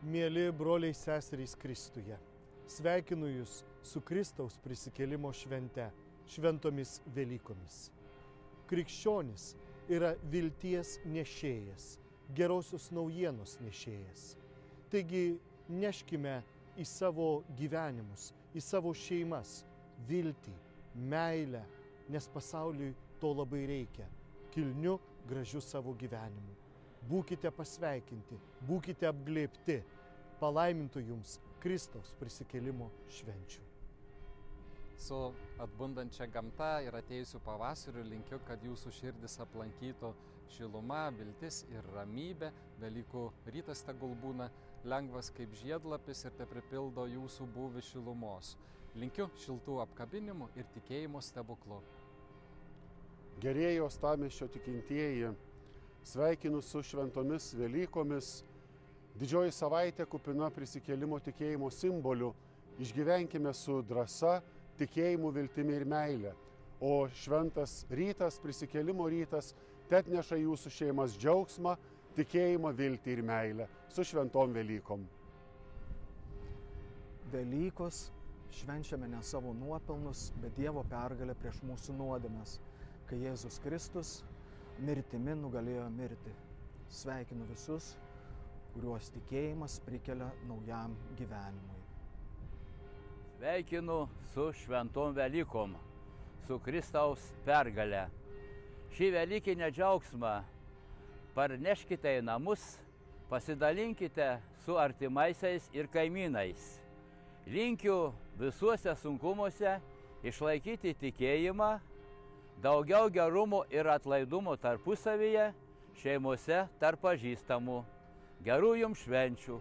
Mieli broliai seserys Kristuje, sveikinu Jūs su Kristaus prisikėlimo švente, šventomis Velykomis. Krikščionis yra vilties nešėjas, gerosios naujienos nešėjas. Taigi neškime į savo gyvenimus, į savo šeimas viltį, meilę, nes pasauliui to labai reikia, kilniu, gražiu savo gyvenimu. Būkite pasveikinti, būkite apglėbti, palaimintų Jums Kristaus prisikėlimo švenčių. Su atbundančia gamta ir atėjusiu pavasariu linkiu, kad Jūsų širdis aplankytų šiluma, viltis ir ramybė. Velykų rytas tegul būna lengvas kaip žiedlapis ir te pripildo Jūsų būvį šilumos. Linkiu šiltų apkabinimų ir tikėjimo stebuklų. Gerieji uostamiesčio tikintieji, sveikinu su šventomis Velykomis. Didžioji savaitė kupina prisikėlimo tikėjimo simbolių. Išgyvenkime su drąsa, tikėjimu, viltimi ir meile. O šventas rytas, prisikėlimo rytas, te atneša Jūsų šeimas džiaugsmą, tikėjimą, viltį ir meilę. Su šventom Velykom. Velykos švenčiame ne savo nuopelnus, bet Dievo pergalę prieš mūsų nuodėmes, kai Jėzus Kristus mirtimi nugalėjo mirtį. Sveikinu visus, kuriuos tikėjimas prikelia naujam gyvenimui. Sveikinu su šventom Velykom, su Kristaus pergale. Šį velykinę džiaugsmą parneškite į namus, pasidalinkite su artimaisiais ir kaimynais. Linkiu visuose sunkumuose išlaikyti tikėjimą, daugiau gerumo ir atlaidumo tarpusavyje, šeimose tarp pažįstamų. Gerų Jums švenčių!